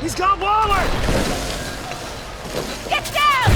He's got Waller! Get down!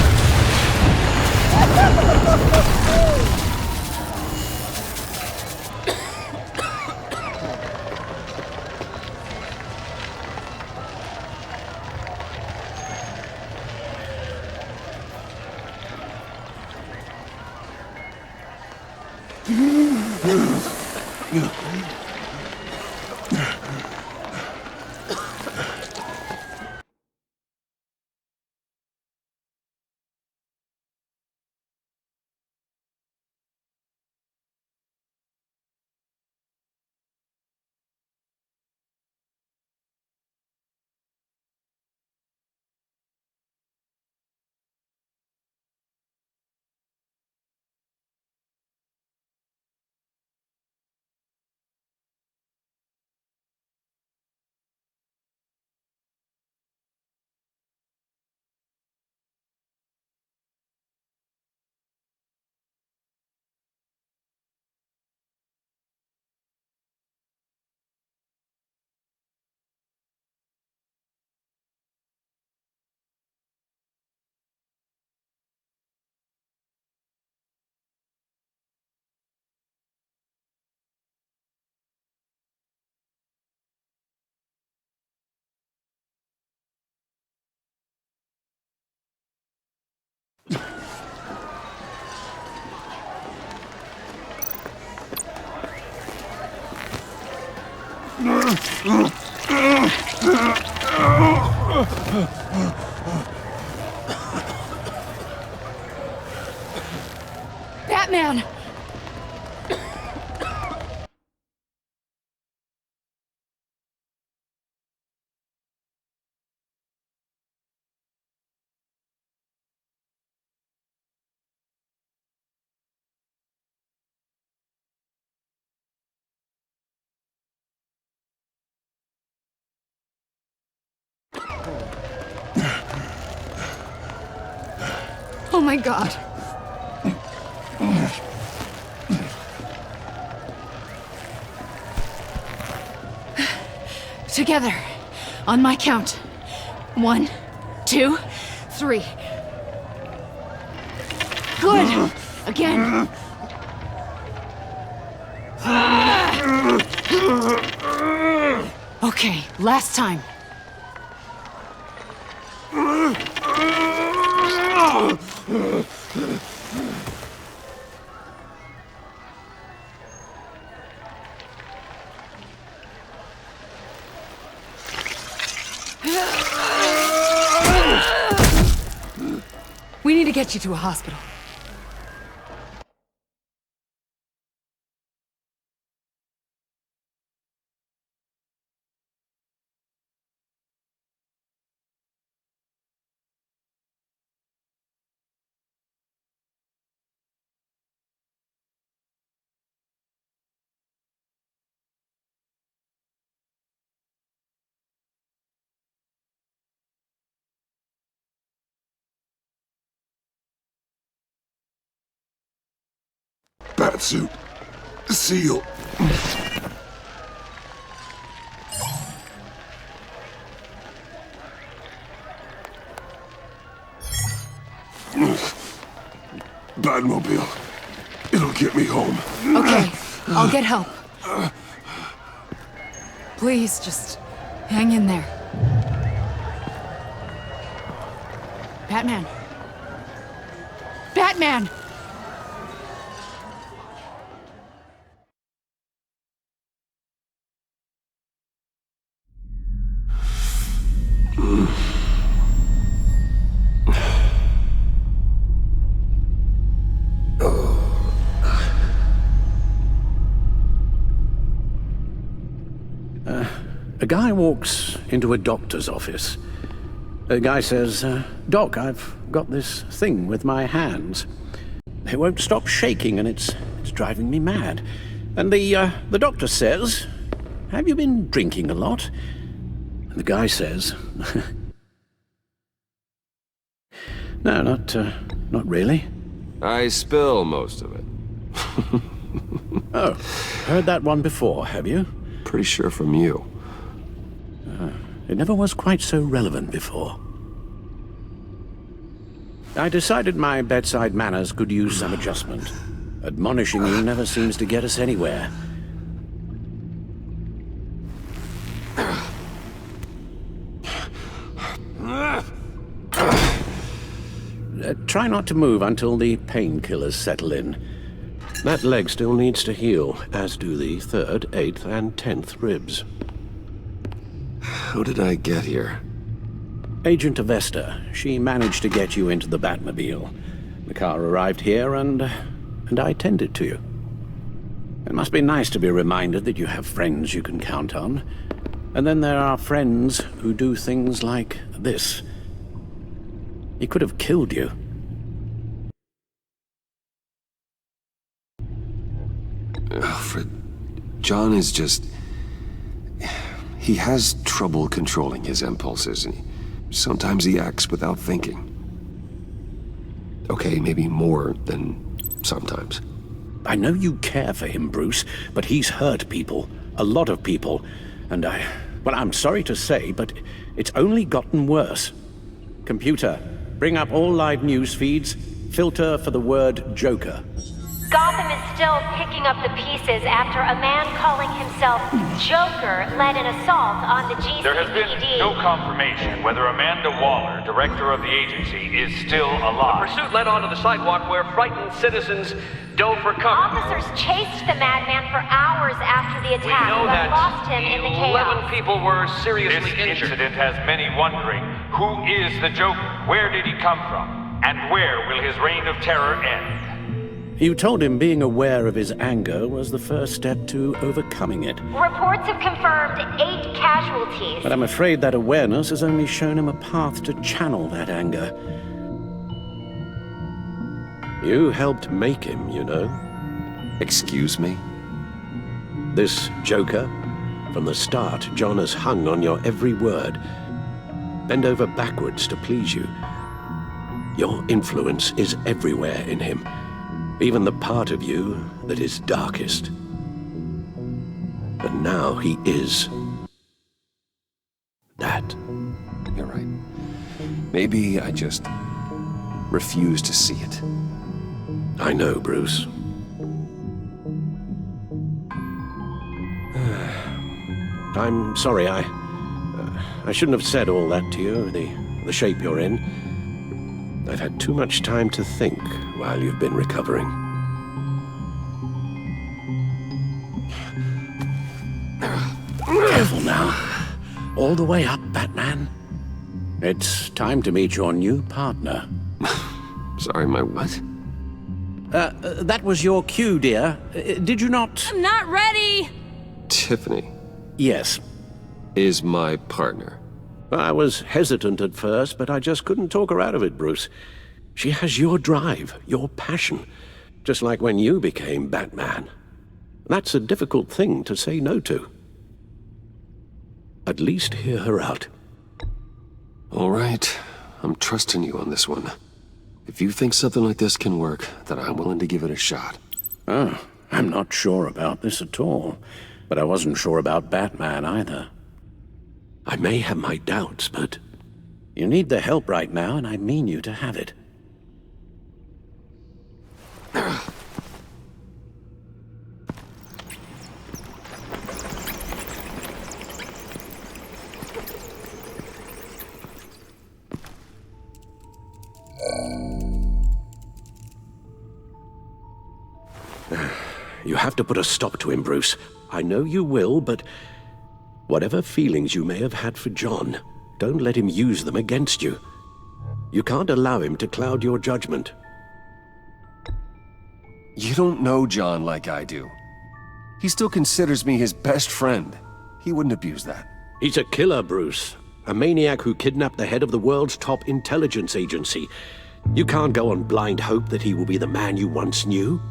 Batman! Oh my God. Together, on my count. 1, 2, 3. Good! Again. Okay, last time. We need to get you to a hospital. Batsuit. Seal. Batmobile. It'll get me home. Okay, I'll get help. Please, just hang in there. Batman. Batman! A guy walks into a doctor's office. The guy says, Doc, I've got this thing with my hands. They won't stop shaking and it's driving me mad. And the doctor says, have you been drinking a lot? And the guy says, no, not really. I spill most of it. Oh, heard that one before, have you? Pretty sure from you. it never was quite so relevant before. I decided my bedside manners could use some adjustment. Admonishing you never seems to get us anywhere. Try not to move until the painkillers settle in. That leg still needs to heal, as do the 3rd, 8th, and 10th ribs. How did I get here? Agent Avesta, she managed to get you into the Batmobile. The car arrived here, and I tended to you. It must be nice to be reminded that you have friends you can count on. And then there are friends who do things like this. He could have killed you. Alfred, John is just... He has trouble controlling his impulses, and sometimes he acts without thinking. Okay, maybe more than sometimes. I know you care for him, Bruce, but he's hurt people. A lot of people. And well, I'm sorry to say, but it's only gotten worse. Computer, bring up all live news feeds. Filter for the word Joker. Gotham is still picking up the pieces after a man calling himself Joker led an assault on the GCPD. There has been no confirmation whether Amanda Waller, director of the agency, is still alive. The pursuit led onto the sidewalk where frightened citizens dove for cover. Officers chased the madman for hours after the We attack, know but that lost him in the 11 chaos. people were seriously This injured. incident has many wondering, who is the Joker? Where did he come from? And where will his reign of terror end? You told him being aware of his anger was the first step to overcoming it. Reports have confirmed 8 casualties. But I'm afraid that awareness has only shown him a path to channel that anger. You helped make him, you know. Excuse me? This Joker? From the start, John has hung on your every word. Bend over backwards to please you. Your influence is everywhere in him. Even the part of you that is darkest. And now he is that. You're right. Maybe I just refuse to see it. I know, Bruce. I'm sorry, I shouldn't have said all that to you, the shape you're in. I've had too much time to think while you've been recovering. Careful now. All the way up, Batman. It's time to meet your new partner. Sorry, my what? That was your cue, dear. Did you not? I'm not ready! Tiffany Yes. is my partner. I was hesitant at first, but I just couldn't talk her out of it, Bruce. She has your drive, your passion, just like when you became Batman. That's a difficult thing to say no to. At least hear her out. All right, I'm trusting you on this one. If you think something like this can work, then I'm willing to give it a shot. Oh, I'm not sure about this at all, but I wasn't sure about Batman either. I may have my doubts, but you need the help right now, and I mean you to have it. You have to put a stop to him, Bruce. I know you will, but whatever feelings you may have had for John, don't let him use them against you. You can't allow him to cloud your judgment. You don't know John like I do. He still considers me his best friend. He wouldn't abuse that. He's a killer, Bruce. A maniac who kidnapped the head of the world's top intelligence agency. You can't go on blind hope that he will be the man you once knew.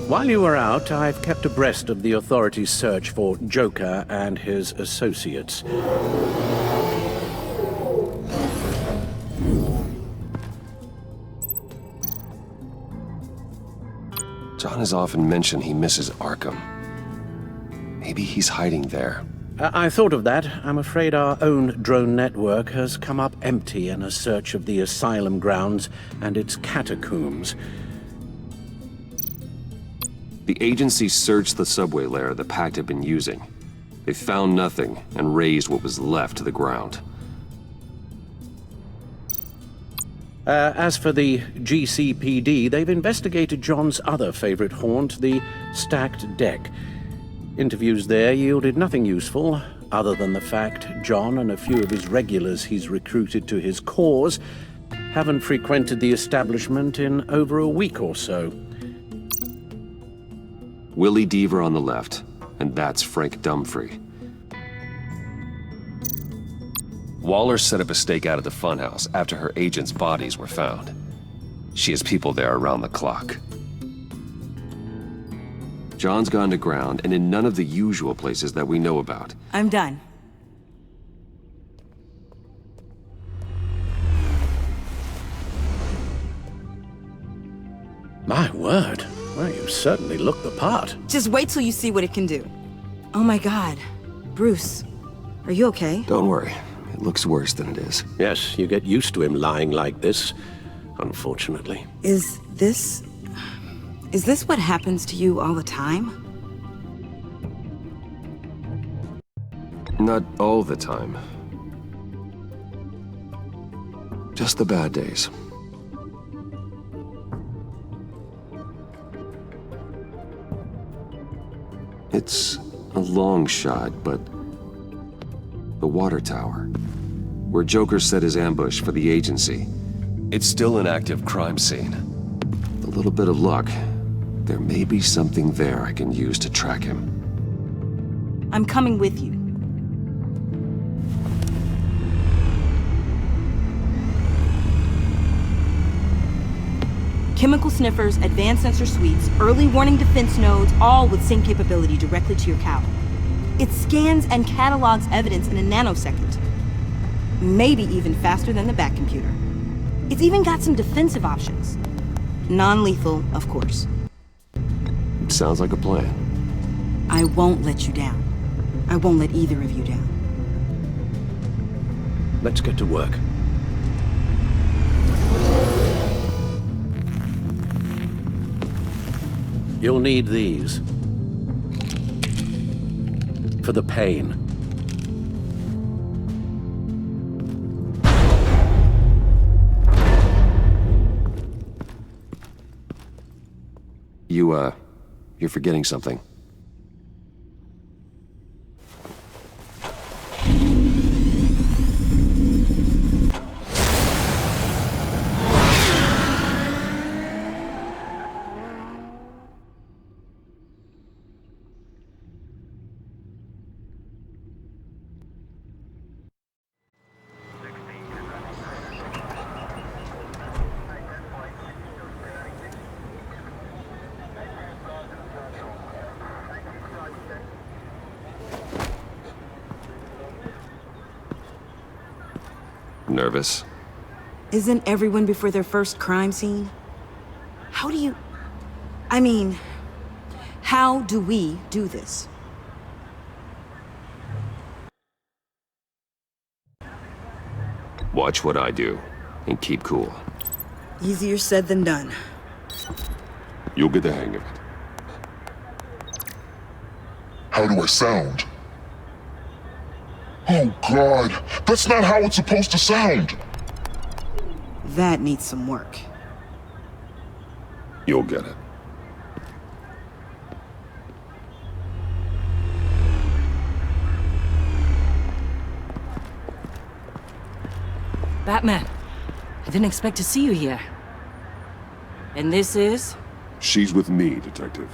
While you were out, I've kept abreast of the authorities' search for Joker and his associates. John has often mentioned he misses Arkham. Maybe he's hiding there. I thought of that. I'm afraid our own drone network has come up empty in a search of the asylum grounds and its catacombs. The agency searched the subway lair the Pact had been using. They found nothing and razed what was left to the ground. As for the GCPD, they've investigated John's other favorite haunt, the stacked deck. Interviews there yielded nothing useful, other than the fact John and a few of his regulars he's recruited to his cause haven't frequented the establishment in over a week or so. Willie Deaver on the left, and that's Frank Dumfrey. Waller set up a stakeout at the funhouse after her agents' bodies were found. She has people there around the clock. John's gone to ground and in none of the usual places that we know about. I'm done. My word. Well, you certainly look the part. Just wait till you see what it can do. Oh my God. Bruce, are you okay? Don't worry. It looks worse than it is. Yes, you get used to him lying like this, unfortunately. Is this what happens to you all the time? Not all the time. Just the bad days. It's a long shot, but the water tower, where Joker set his ambush for the agency, it's still an active crime scene. With a little bit of luck, there may be something there I can use to track him. I'm coming with you. Chemical sniffers, advanced sensor suites, early warning defense nodes, all with sync capability directly to your cowl. It scans and catalogs evidence in a nanosecond. Maybe even faster than the Bat computer. It's even got some defensive options. Non-lethal, of course. Sounds like a plan. I won't let you down. I won't let either of you down. Let's get to work. You'll need these. For the pain. You're forgetting something. Nervous? Isn't everyone before their first crime scene? How do we do this? Watch what I do, and keep cool. Easier said than done. You'll get the hang of it. How do I sound? Oh, God! That's not how it's supposed to sound! That needs some work. You'll get it. Batman, I didn't expect to see you here. And this is? She's with me, Detective.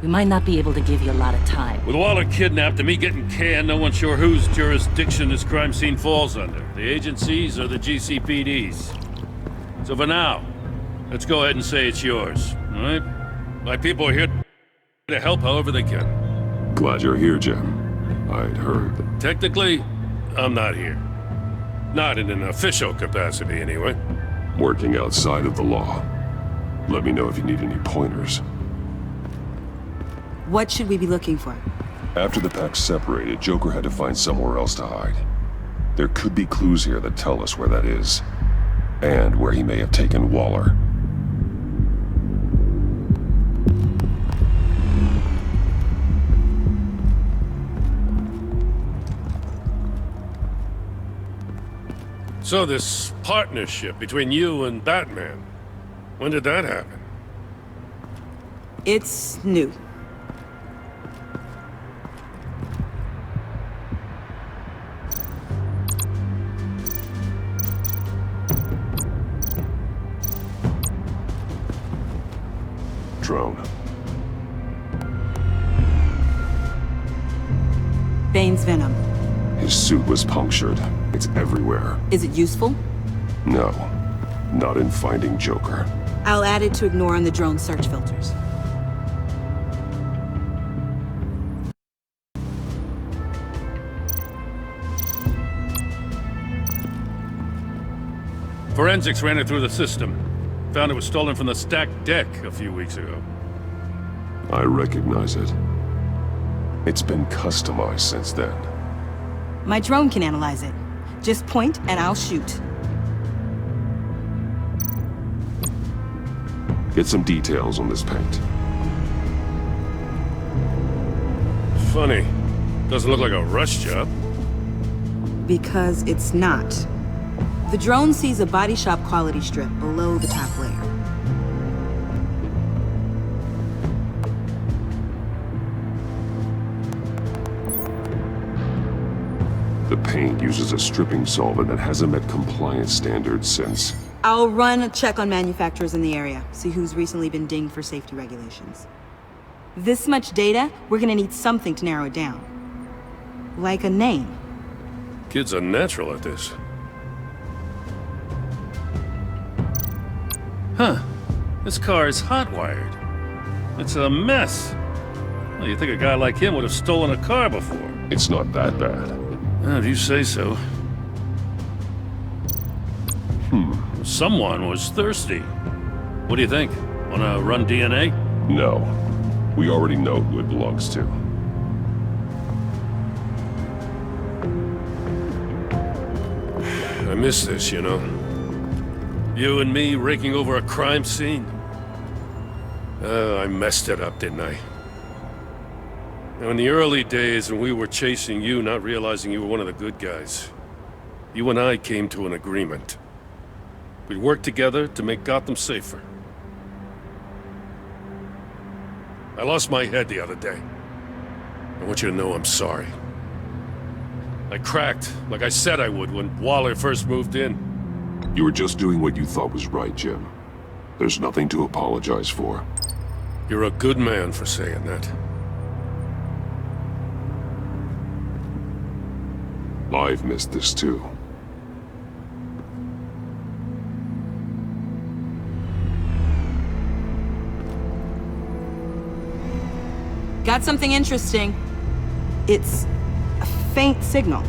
We might not be able to give you a lot of time. With Waller kidnapped and me getting canned, no one's sure whose jurisdiction this crime scene falls under. The agencies or the GCPD's. So for now, let's go ahead and say it's yours, all right? My people are here to help however they can. Glad you're here, Jim. I'd heard that. Technically, I'm not here. Not in an official capacity, anyway. working outside of the law. Let me know if you need any pointers. What should we be looking for? After the pack separated, Joker had to find somewhere else to hide. There could be clues here that tell us where that is, and where he may have taken Waller. So this partnership between you and Batman, when did that happen? It's new. Drone. Bane's venom. His suit was punctured. It's everywhere. Is it useful? No. Not in finding Joker. I'll add it to ignore on the drone search filters. Forensics ran it through the system. Found it was stolen from the stacked deck a few weeks ago. I recognize it. It's been customized since then. My drone can analyze it. Just point and I'll shoot. Get some details on this paint. Funny. Doesn't look like a rush job. Because it's not. The drone sees a body shop quality strip below the top layer. The paint uses a stripping solvent that hasn't met compliance standards since. I'll run a check on manufacturers in the area, see who's recently been dinged for safety regulations. This much data, we're gonna need something to narrow it down. Like a name. Kid's a natural at this. Huh. This car is hot-wired. It's a mess. Well, you'd think a guy like him would have stolen a car before. It's not that bad. If you say so. Someone was thirsty. What do you think? Wanna run DNA? No. We already know who it belongs to. I miss this, you know. You and me raking over a crime scene. I messed it up, didn't I? Now, in the early days when we were chasing you, not realizing you were one of the good guys, you and I came to an agreement. We'd work together to make Gotham safer. I lost my head the other day. I want you to know I'm sorry. I cracked, like I said I would when Waller first moved in. You were just doing what you thought was right, Jim. There's nothing to apologize for. You're a good man for saying that. I've missed this too. Got something interesting. It's a faint signal.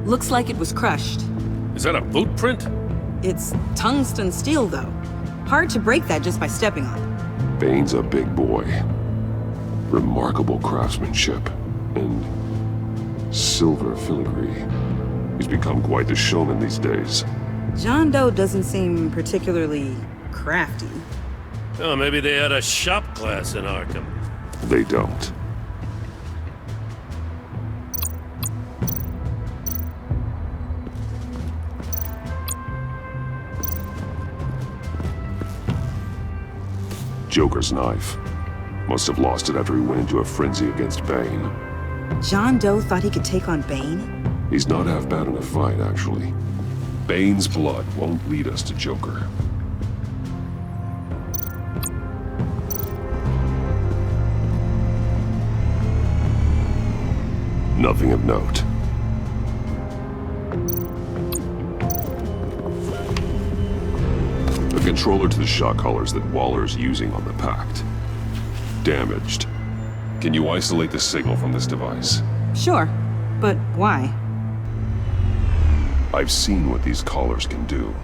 Looks like it was crushed. Is that a boot print? It's tungsten steel, though. Hard to break that just by stepping on it. Bane's a big boy. Remarkable craftsmanship. And silver filigree. He's become quite the showman these days. John Doe doesn't seem particularly crafty. Oh, maybe they had a shop class in Arkham. They don't. Joker's knife. Must have lost it after he went into a frenzy against Bane. John Doe thought he could take on Bane? He's not half bad in a fight, actually. Bane's blood won't lead us to Joker. Nothing of note. controller to the shock collars that Waller's using on the Pact. Damaged. Can you isolate the signal from this device? Sure, but why? I've seen what these collars can do.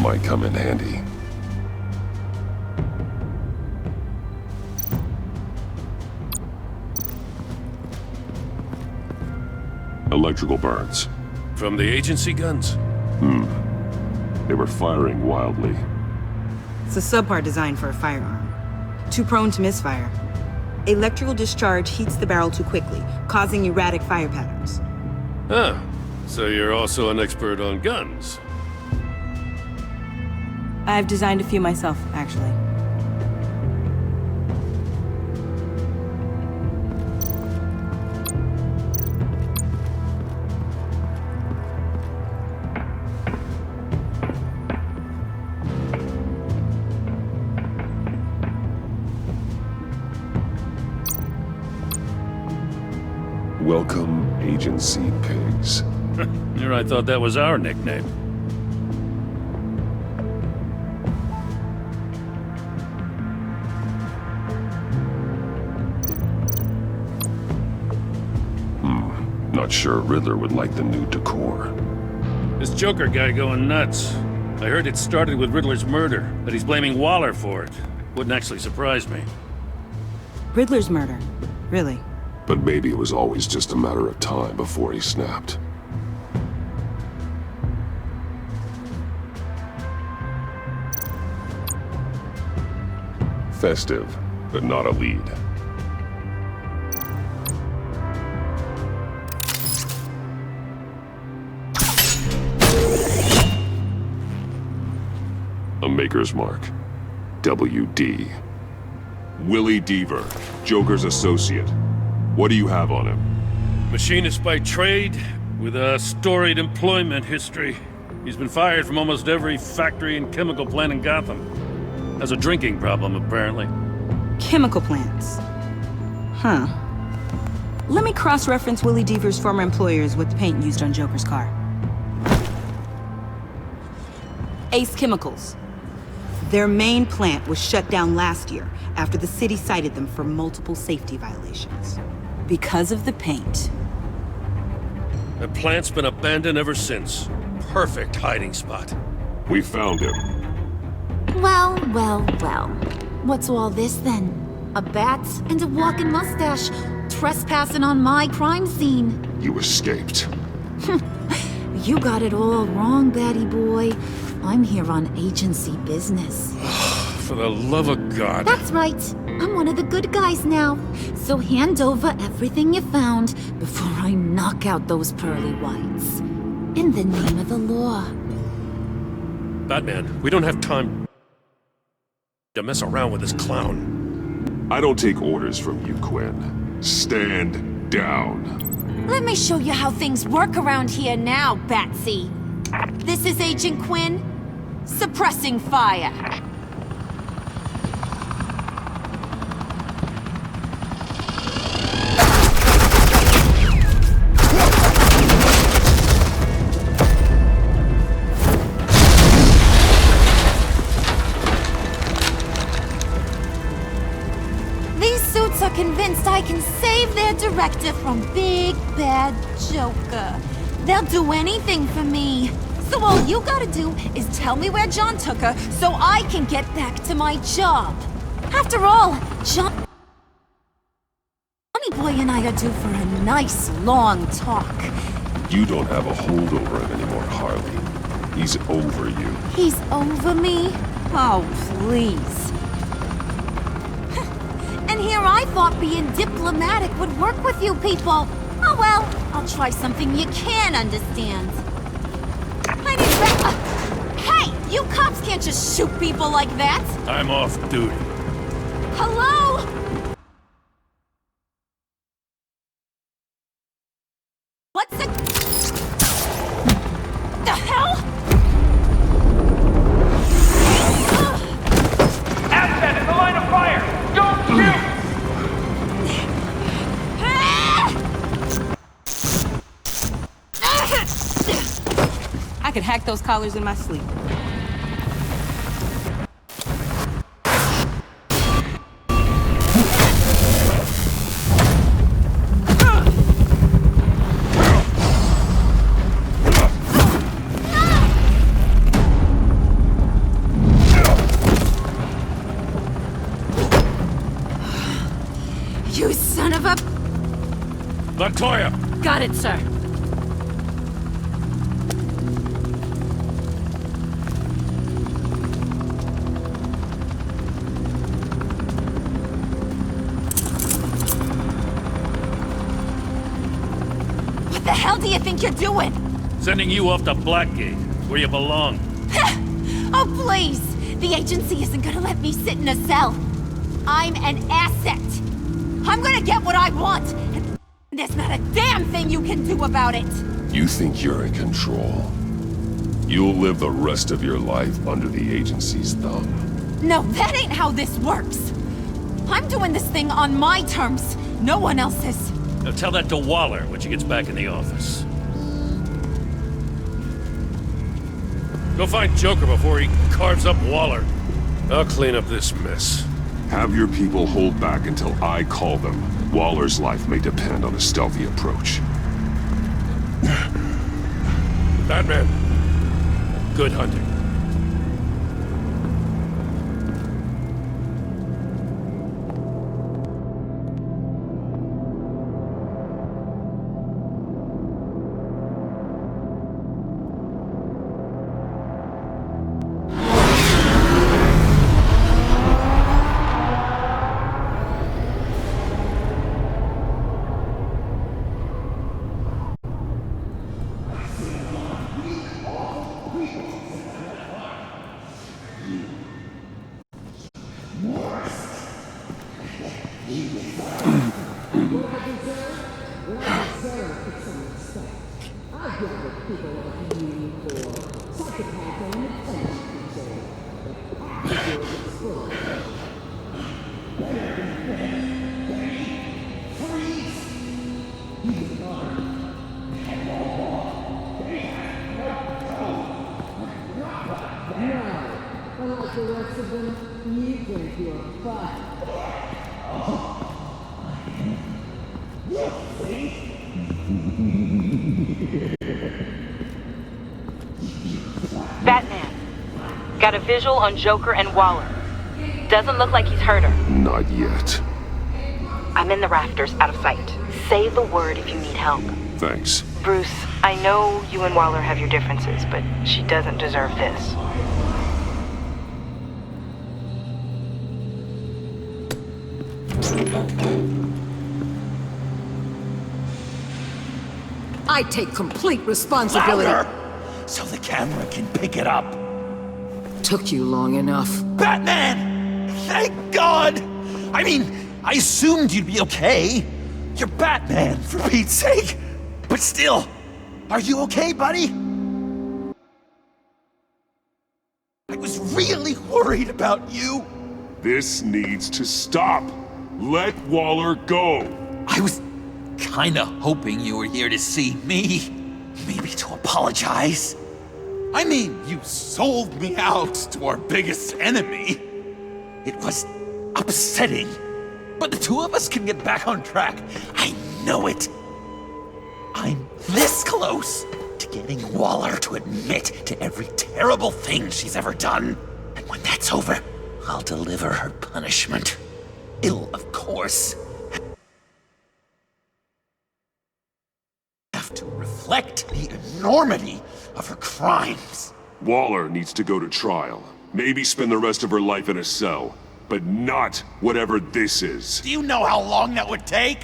Might come in handy. Electrical burns. From the agency guns? They were firing wildly. It's a subpart designed for a firearm. Too prone to misfire. Electrical discharge heats the barrel too quickly, causing erratic fire patterns. Huh. So you're also an expert on guns? I've designed a few myself, actually. Welcome, Agency Pigs. Here I thought that was our nickname. Not sure Riddler would like the new decor. This Joker guy going nuts. I heard it started with Riddler's murder, that he's blaming Waller for it. Wouldn't actually surprise me. Riddler's murder? Really? But maybe it was always just a matter of time before he snapped. Festive, but not a lead. A Maker's Mark. WD. Willie Deaver, Joker's associate. What do you have on him? Machinist by trade, with a storied employment history. He's been fired from almost every factory and chemical plant in Gotham. Has a drinking problem, apparently. Chemical plants. Huh. Let me cross-reference Willie Deaver's former employers with the paint used on Joker's car. Ace Chemicals. Their main plant was shut down last year after the city cited them for multiple safety violations. Because of the paint. The plant's been abandoned ever since. Perfect hiding spot. We found him. Well. What's all this then? A bat and a walking mustache trespassing on my crime scene. You escaped. You got it all wrong, Batty boy. I'm here on agency business. For the love of God. That's right. I'm one of the good guys now. So hand over everything you found before I knock out those pearly whites. In the name of the law. Batman, we don't have time to mess around with this clown. I don't take orders from you, Quinn. Stand down. Let me show you how things work around here now, Batsy. This is Agent Quinn. Suppressing fire. These suits are convinced I can save their director from Big Bad Joker. They'll do anything for me. So all you gotta do is tell me where John took her so I can get back to my job. After all, Johnny Boy and I are due for a nice long talk. You don't have a hold over him anymore, Harley. He's over you. He's over me? Oh, please. And here I thought being diplomatic would work with you people. Oh well, I'll try something you can understand. I need Hey, you cops can't just shoot people like that. I'm off duty. Hello? What's it? The hell? Asset in the line of fire! Don't shoot! I could hack those collars in my sleep. Montoya! Got it, sir. What the hell do you think you're doing? Sending you off to Blackgate, where you belong. Oh, please! The agency isn't gonna let me sit in a cell. I'm an asset. I'm gonna get what I want, and there's not a damn thing you can do about it. You think you're in control? You'll live the rest of your life under the agency's thumb. No, that ain't how this works. I'm doing this thing on my terms, no one else's. Now tell that to Waller when she gets back in the office. Go find Joker before he carves up Waller. I'll clean up this mess. Have your people hold back until I call them. Waller's life may depend on a stealthy approach. Batman, good hunting. Batman, got a visual on Joker and Waller. Doesn't look like he's hurt her. Not yet. I'm in the rafters, out of sight. Say the word if you need help. Thanks. Bruce, I know you and Waller have your differences, but she doesn't deserve this. I take complete responsibility. Louder! So the camera can pick it up. Took you long enough. Batman! Thank God! I mean, I assumed you'd be okay. You're Batman, for Pete's sake. But still, are you okay, buddy? I was really worried about you. This needs to stop. Let Waller go. I was kinda hoping you were here to see me. Maybe to apologize. I mean, you sold me out to our biggest enemy. It was upsetting. But the two of us can get back on track. I know it. I'm this close to getting Waller to admit to every terrible thing she's ever done. And when that's over, I'll deliver her punishment. It'll, of course, have to reflect the enormity of her crimes. Waller needs to go to trial. Maybe spend the rest of her life in a cell. But not whatever this is. Do you know how long that would take?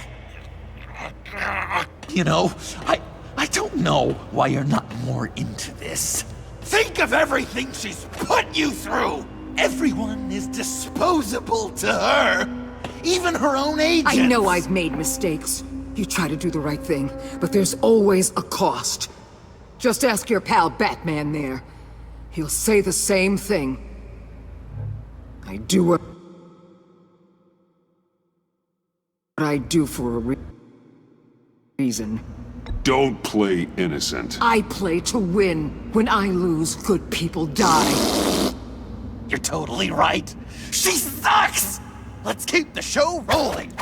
You know, I don't know why you're not more into this. Think of everything she's put you through! Everyone is disposable to her. Even her own agents. I know I've made mistakes. You try to do the right thing, but there's always a cost. Just ask your pal Batman there. He'll say the same thing. I do what I do for a reason. Don't play innocent. I play to win. When I lose, good people die. You're totally right. She sucks! Let's keep the show rolling.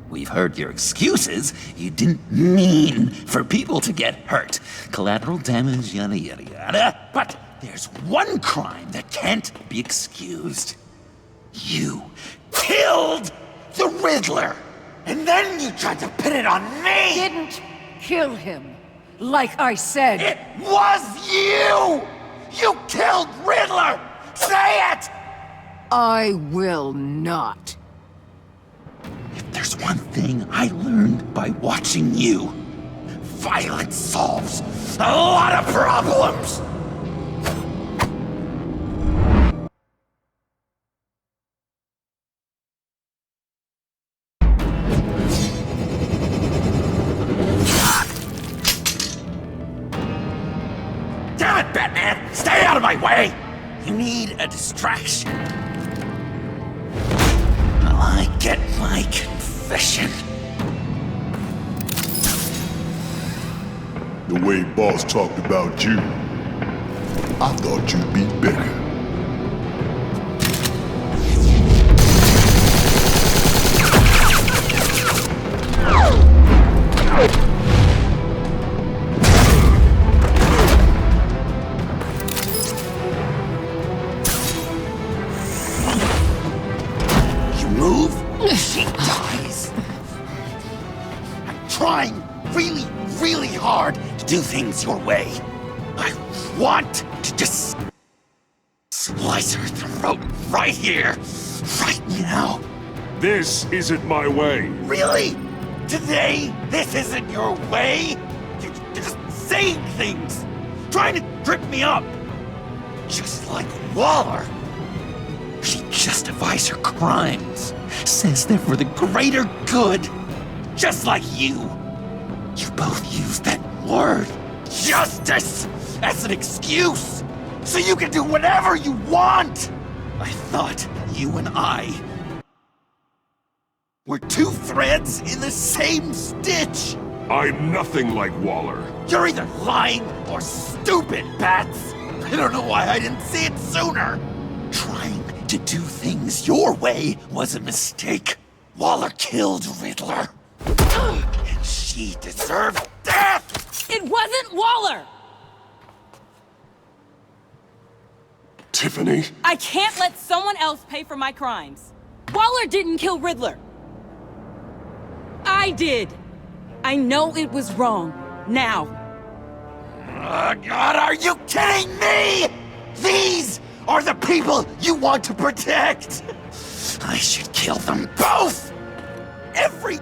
We've heard your excuses. You didn't mean for people to get hurt. Collateral damage, yada yada yada. But there's one crime that can't be excused. You killed the Riddler! And then you tried to pin it on me! Didn't kill him, like I said. It was you! You killed Riddler! Say it! I will not. If there's one thing I learned by watching you, violence solves a lot of problems! Damn it, Batman! Stay out of my way! You need a distraction. While I get my confession. The way Boss talked about you, I thought you'd be bigger. You move, she dies. I'm trying really hard to do things your way. I want to just slice her throat right here, right now. This isn't my way. Really? Today, this isn't your way? You're just saying things, trying to trip me up. Just like Waller. She justifies her crimes, says they're for the greater good, just like you. You both use that word, justice, as an excuse, so you can do whatever you want. I thought you and I were two threads in the same stitch. I'm nothing like Waller. You're either lying or stupid, Bats. I don't know why I didn't see it sooner. Trying to do things your way was a mistake. Waller killed Riddler. And she deserved death! It wasn't Waller! Tiffany? I can't let someone else pay for my crimes. Waller didn't kill Riddler. I did. I know it was wrong. Now. God, are you kidding me? These are the people you want to protect. I should kill them both. Every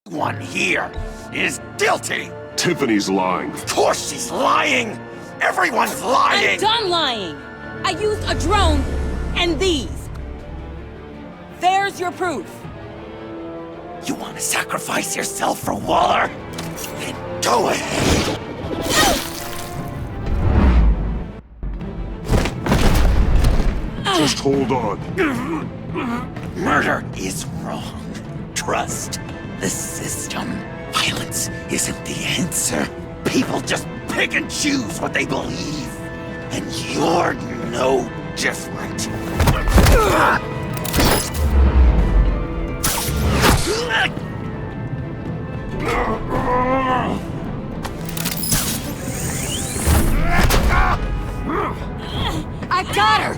one here is guilty. Tiffany's lying. Of course she's lying. Everyone's lying. I'm done lying. I used a drone and these. There's your proof. You want to sacrifice yourself for Waller? Then go ahead. Just hold on. Murder is wrong. Trust the system. Violence isn't the answer. People just pick and choose what they believe. And you're no different. I got her!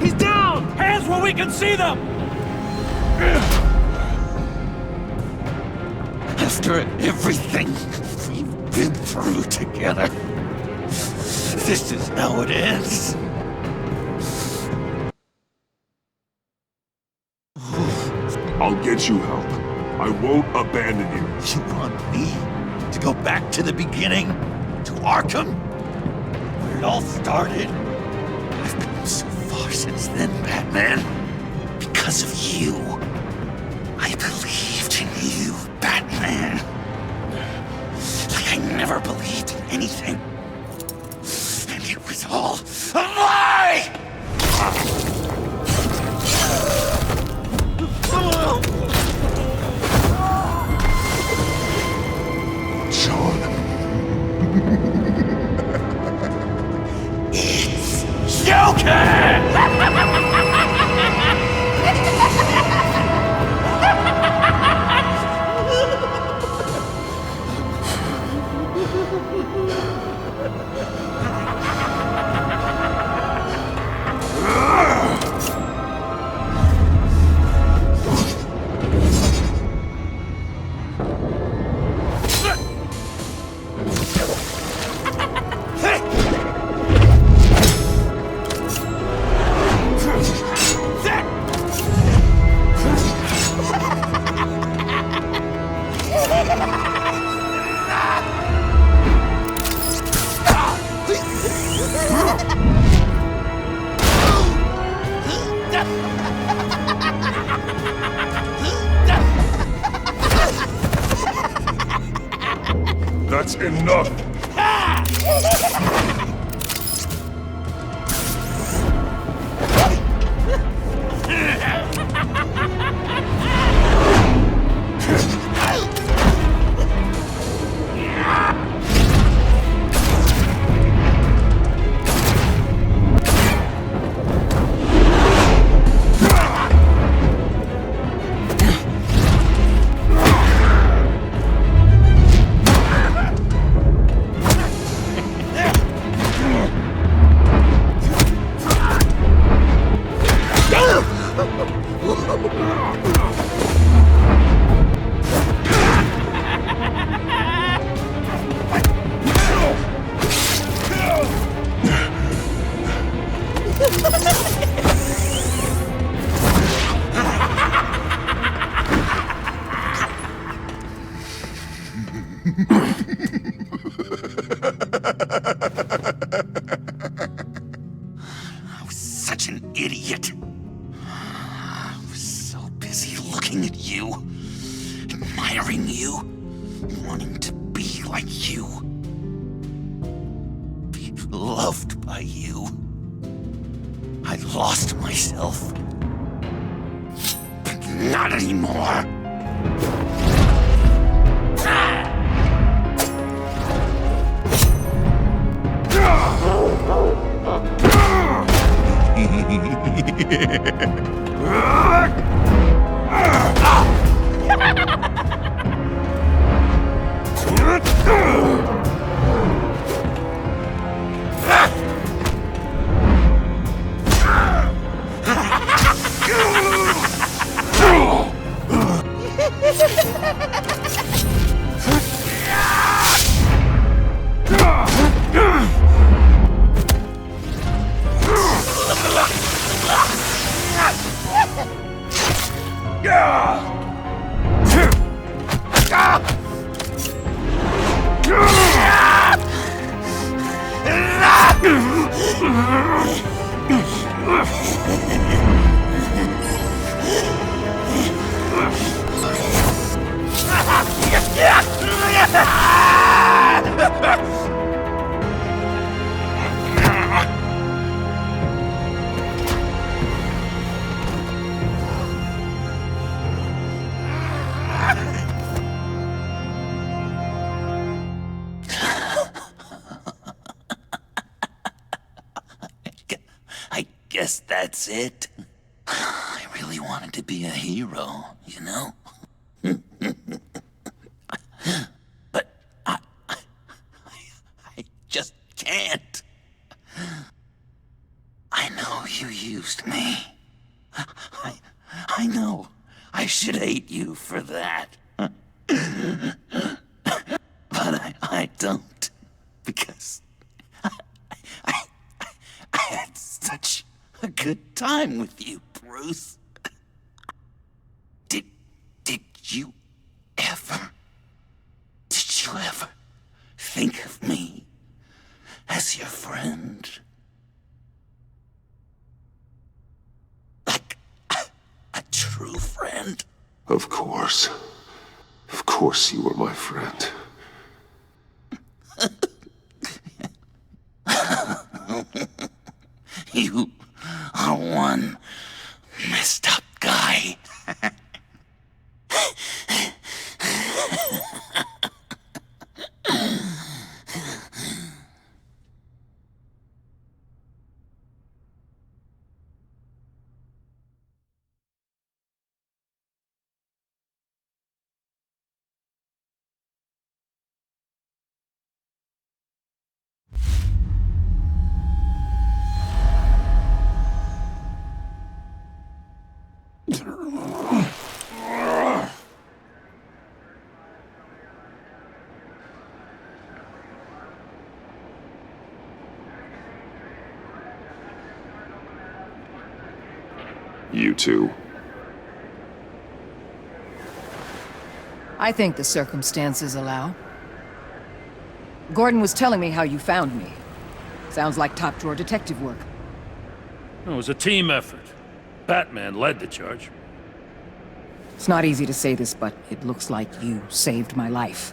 He's down! Hands where we can see them! After everything we've been through together, this is how it ends. I'll get you help. I won't abandon you. You want me to go back to the beginning? To Arkham? Where it all started? I've come so far since then, Batman. Because of you. I believed in you, Batman. Like I never believed in anything. And it was all a lie! John. It's Joker! That's enough! I was such an idiot. I was so busy looking at you, admiring you, wanting to be like you, be loved by you. I lost myself. But not anymore. I guess that's it. I really wanted to be a hero, you know? But I just can't. I know you used me. I know I should hate you for that. But I don't, because I had such a good time with you, Bruce. Did you ever think of me as your friend? Like a true friend? Of course. Of course you were my friend. You are one messed up guy. You two. I think the circumstances allow. Gordon was telling me how you found me. Sounds like top-drawer detective work. It was a team effort. Batman led the charge. It's not easy to say this, but it looks like you saved my life.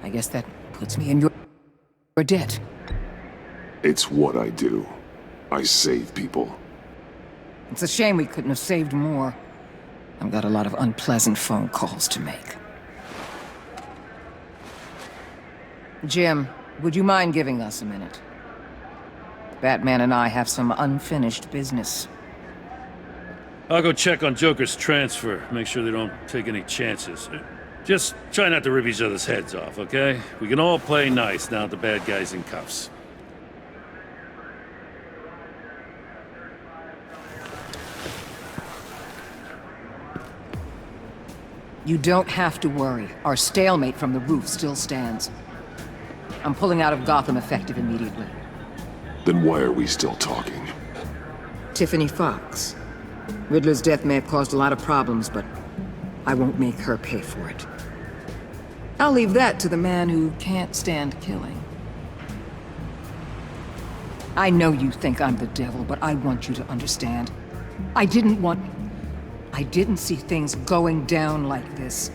I guess that puts me in your debt. It's what I do. I save people. It's a shame we couldn't have saved more. I've got a lot of unpleasant phone calls to make. Jim, would you mind giving us a minute? Batman and I have some unfinished business. I'll go check on Joker's transfer, make sure they don't take any chances. Just try not to rip each other's heads off, okay? We can all play nice now that the bad guy's in cuffs. You don't have to worry. Our stalemate from the roof still stands. I'm pulling out of Gotham effective immediately. Then why are we still talking? Tiffany Fox. Riddler's death may have caused a lot of problems, but I won't make her pay for it. I'll leave that to the man who can't stand killing. I know you think I'm the devil, but I want you to understand. I didn't see things going down like this.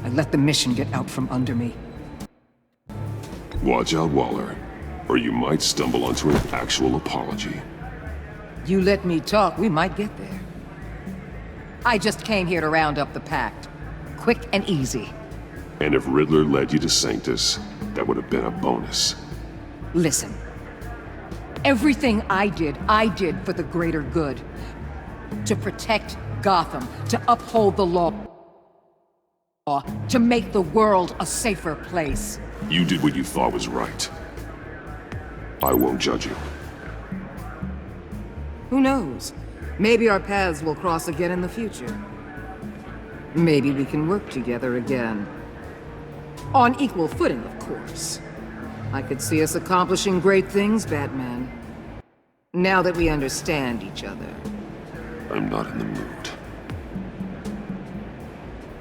I let the mission get out from under me. Watch out, Waller, or you might stumble onto an actual apology. You let me talk, we might get there. I just came here to round up the Pact. Quick and easy. And if Riddler led you to Sanctus, that would have been a bonus. Listen. Everything I did for the greater good. To protect Gotham, to uphold the law, to make the world a safer place. You did what you thought was right. I won't judge you. Who knows? Maybe our paths will cross again in the future. Maybe we can work together again. On equal footing, of course. I could see us accomplishing great things, Batman. Now that we understand each other. I'm not in the mood.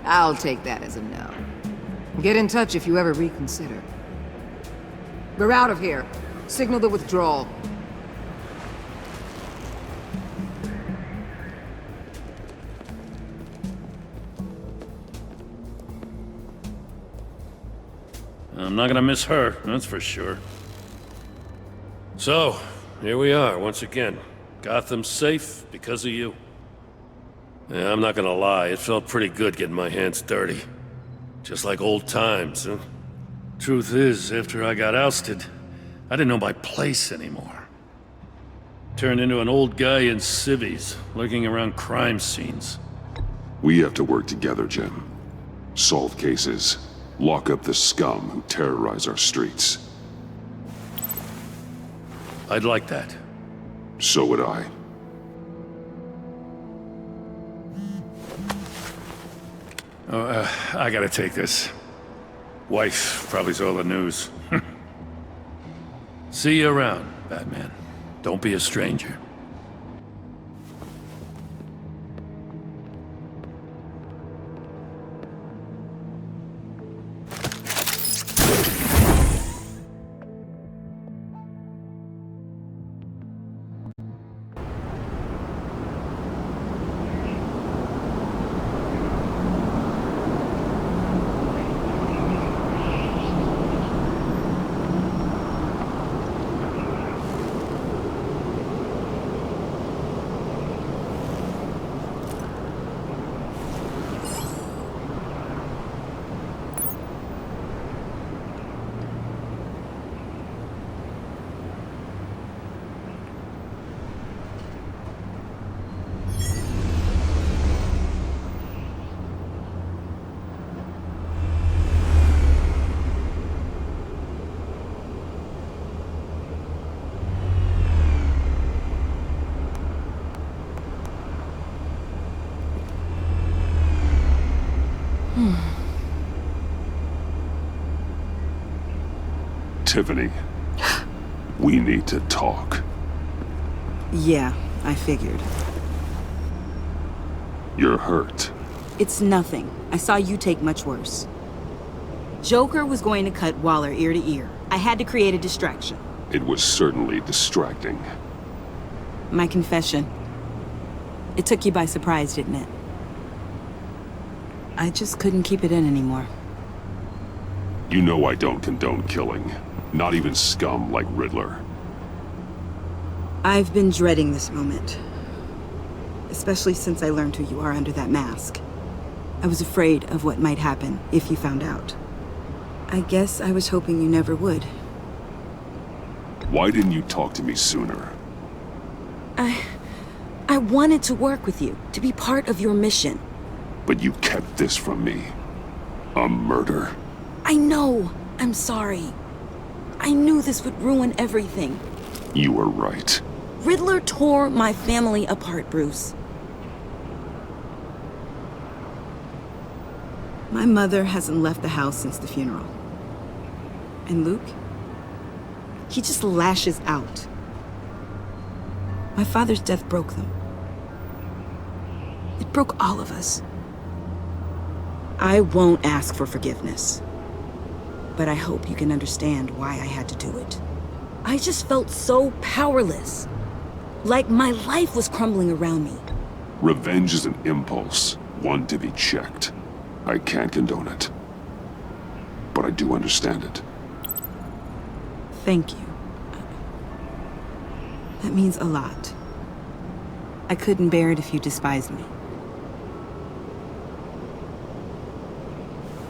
I'll take that as a no. Get in touch if you ever reconsider. We're out of here. Signal the withdrawal. I'm not gonna miss her, that's for sure. So, here we are once again. Gotham's safe because of you. Yeah, I'm not gonna lie, it felt pretty good getting my hands dirty. Just like old times, huh? Truth is, after I got ousted, I didn't know my place anymore. Turned into an old guy in civvies, lurking around crime scenes. We have to work together, Jim. Solve cases. Lock up the scum who terrorize our streets. I'd like that. So would I. I gotta take this. Wife probably saw the news. See you around, Batman. Don't be a stranger. Tiffany, we need to talk. Yeah, I figured. You're hurt. It's nothing. I saw you take much worse. Joker was going to cut Waller ear to ear. I had to create a distraction. It was certainly distracting. My confession. It took you by surprise, didn't it? I just couldn't keep it in anymore. You know I don't condone killing. Not even scum like Riddler. I've been dreading this moment. Especially since I learned who you are under that mask. I was afraid of what might happen if you found out. I guess I was hoping you never would. Why didn't you talk to me sooner? I wanted to work with you, to be part of your mission. But you kept this from me. A murder. I know. I'm sorry. I knew this would ruin everything. You were right. Riddler tore my family apart, Bruce. My mother hasn't left the house since the funeral. And Luke? He just lashes out. My father's death broke them. It broke all of us. I won't ask for forgiveness. But I hope you can understand why I had to do it. I just felt so powerless. Like my life was crumbling around me. Revenge is an impulse, one to be checked. I can't condone it. But I do understand it. Thank you. That means a lot. I couldn't bear it if you despised me.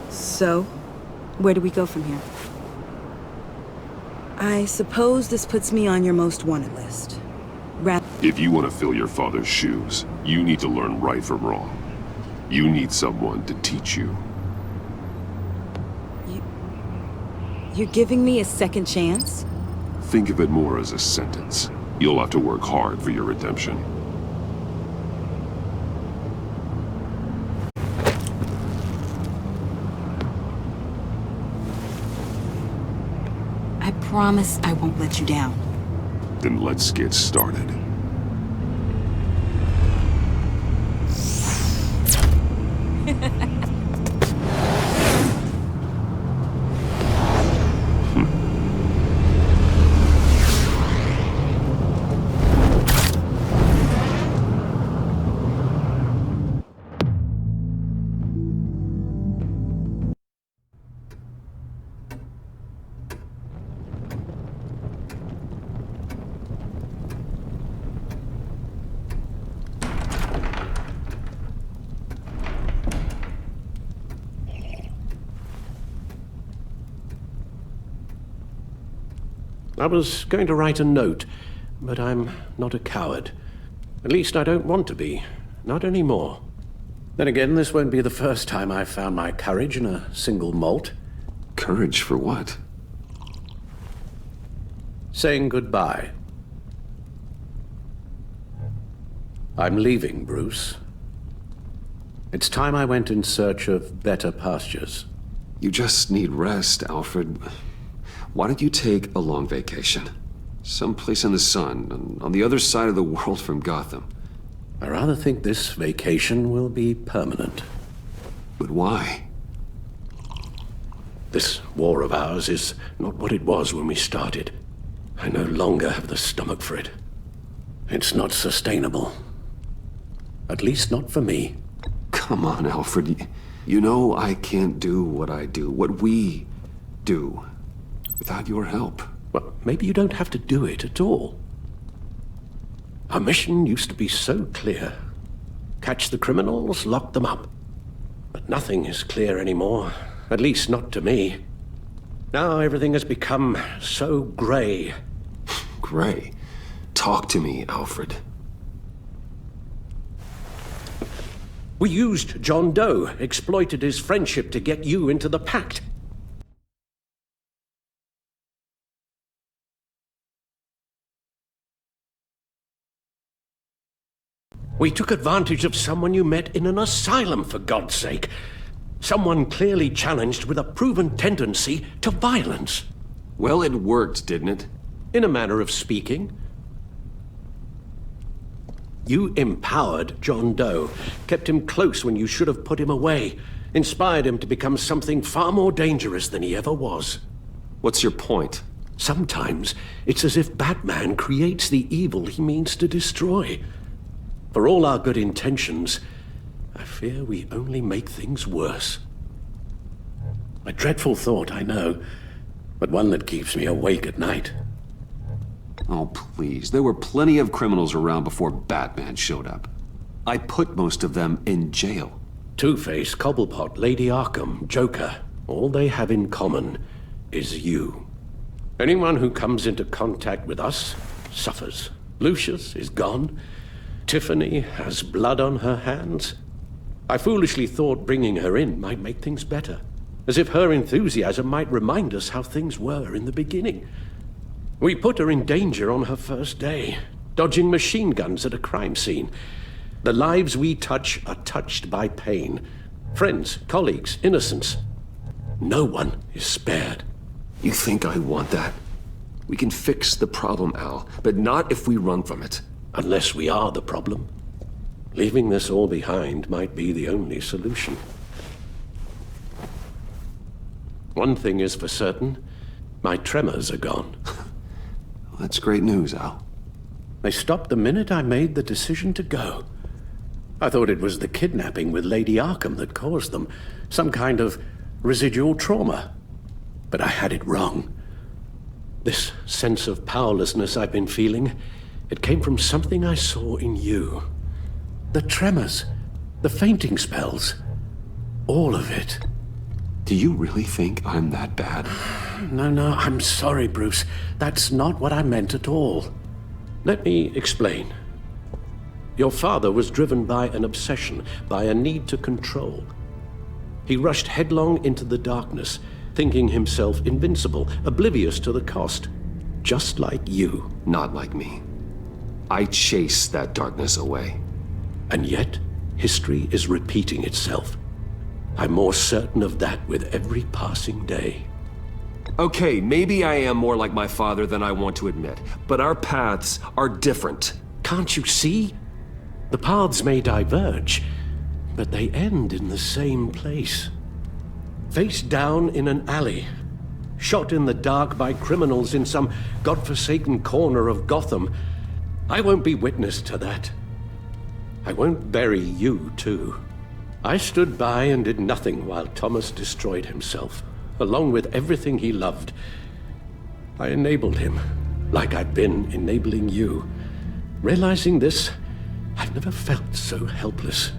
So, where do we go from here? I suppose this puts me on your most wanted list. If you want to fill your father's shoes, you need to learn right from wrong. You need someone to teach you. You're giving me a second chance? Think of it more as a sentence. You'll have to work hard for your redemption. I promise I won't let you down. Then let's get started. I was going to write a note, but I'm not a coward. At least I don't want to be. Not anymore. Then again, this won't be the first time I've found my courage in a single malt. Courage for what? Saying goodbye. I'm leaving, Bruce. It's time I went in search of better pastures. You just need rest, Alfred. Why don't you take a long vacation? Someplace in the sun, on the other side of the world from Gotham. I rather think this vacation will be permanent. But why? This war of ours is not what it was when we started. I no longer have the stomach for it. It's not sustainable. At least not for me. Come on, Alfred. You know I can't do what I do, what we do, without your help. Well, maybe you don't have to do it at all. Our mission used to be so clear. Catch the criminals, lock them up. But nothing is clear anymore, at least not to me. Now everything has become so gray. Gray? Talk to me, Alfred. We used John Doe, exploited his friendship to get you into the pact. We took advantage of someone you met in an asylum, for God's sake. Someone clearly challenged with a proven tendency to violence. Well, it worked, didn't it? In a manner of speaking. You empowered John Doe, kept him close when you should have put him away, inspired him to become something far more dangerous than he ever was. What's your point? Sometimes it's as if Batman creates the evil he means to destroy. For all our good intentions, I fear we only make things worse. A dreadful thought, I know, but one that keeps me awake at night. Oh, please. There were plenty of criminals around before Batman showed up. I put most of them in jail. Two-Face, Cobblepot, Lady Arkham, Joker, all they have in common is you. Anyone who comes into contact with us suffers. Lucius is gone. Tiffany has blood on her hands. I foolishly thought bringing her in might make things better, as if her enthusiasm might remind us how things were in the beginning. We put her in danger on her first day, dodging machine guns at a crime scene. The lives we touch are touched by pain. Friends, colleagues, innocents. No one is spared. You think I want that? We can fix the problem, Al, but not if we run from it. Unless we are the problem. Leaving this all behind might be the only solution. One thing is for certain, my tremors are gone. That's great news, Al. They stopped the minute I made the decision to go. I thought it was the kidnapping with Lady Arkham that caused them, some kind of residual trauma. But I had it wrong. This sense of powerlessness I've been feeling, it came from something I saw in you. The tremors, the fainting spells, all of it. Do you really think I'm that bad? No, I'm sorry, Bruce. That's not what I meant at all. Let me explain. Your father was driven by an obsession, by a need to control. He rushed headlong into the darkness, thinking himself invincible, oblivious to the cost. Just like you. Not like me. I chase that darkness away. And yet, history is repeating itself. I'm more certain of that with every passing day. Okay, maybe I am more like my father than I want to admit, but our paths are different. Can't you see? The paths may diverge, but they end in the same place. Face down in an alley, shot in the dark by criminals in some godforsaken corner of Gotham. I won't be witness to that. I won't bury you, too. I stood by and did nothing while Thomas destroyed himself, along with everything he loved. I enabled him, like I've been enabling you. Realizing this, I've never felt so helpless.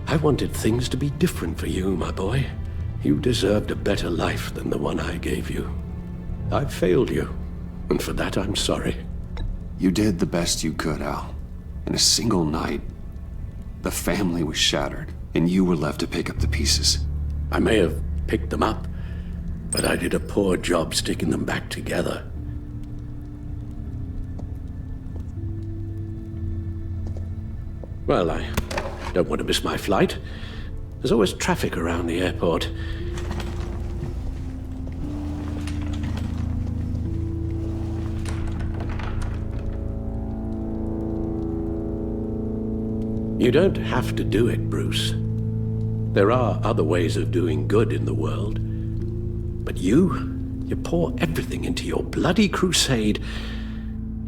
I wanted things to be different for you, my boy. You deserved a better life than the one I gave you. I failed you, and for that I'm sorry. You did the best you could, Al. In a single night, the family was shattered, and you were left to pick up the pieces. I may have picked them up, but I did a poor job sticking them back together. Well, I don't want to miss my flight. There's always traffic around the airport. You don't have to do it, Bruce. There are other ways of doing good in the world. But you pour everything into your bloody crusade,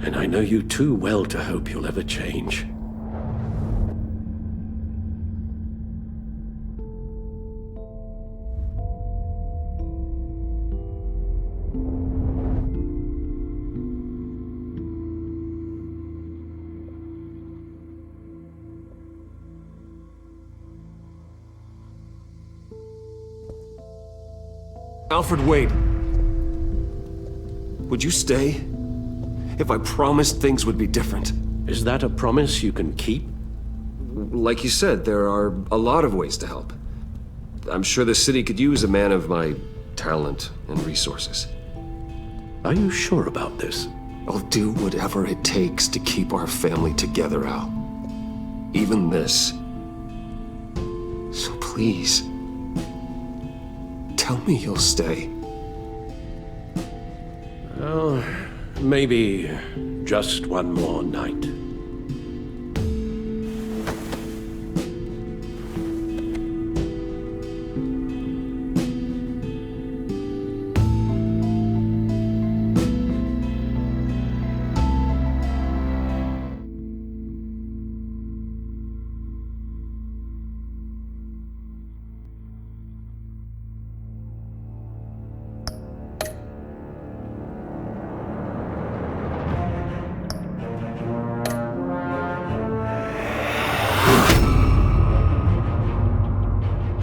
and I know you too well to hope you'll ever change. Alfred, wait. Would you stay? If I promised things would be different. Is that a promise you can keep? Like you said, there are a lot of ways to help. I'm sure the city could use a man of my talent and resources. Are you sure about this? I'll do whatever it takes to keep our family together, Al. Even this. So please, tell me you'll stay. Well, maybe just one more night.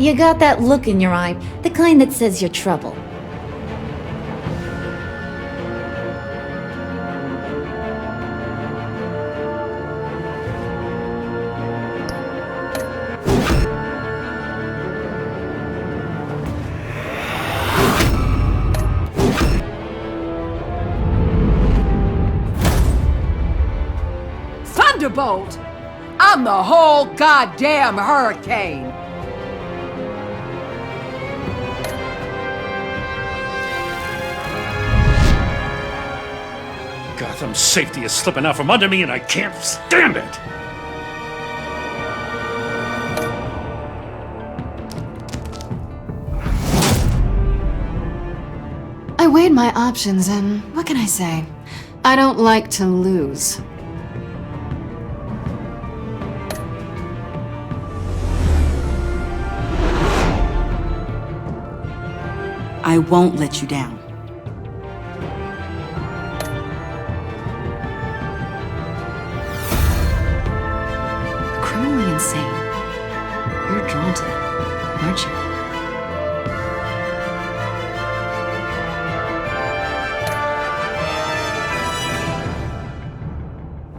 You got that look in your eye, the kind that says you're trouble. Thunderbolt! I'm the whole goddamn hurricane! Gotham's safety is slipping out from under me and I can't stand it! I weighed my options and what can I say? I don't like to lose. I won't let you down. Criminally insane. You're drawn to them, aren't you?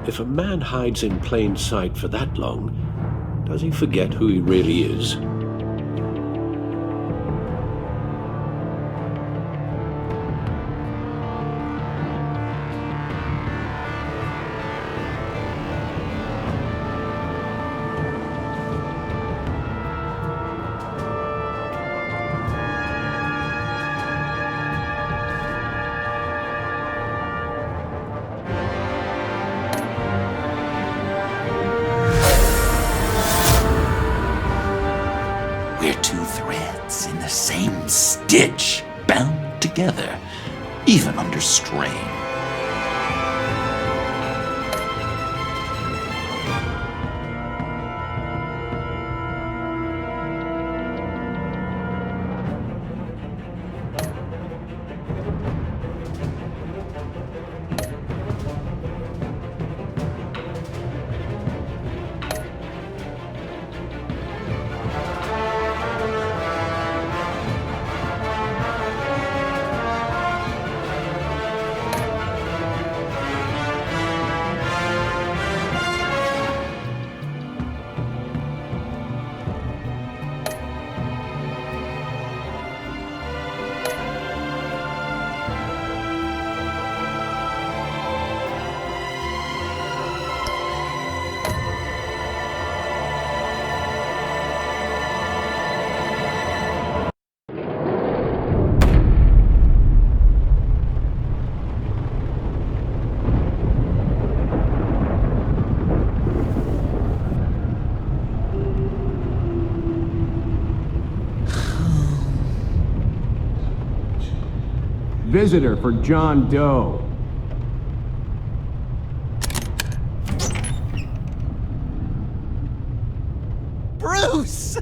If a man hides in plain sight for that long, does he forget who he really is? We're two threads in the same stitch, bound together, even under strain. Visitor for John Doe. Bruce!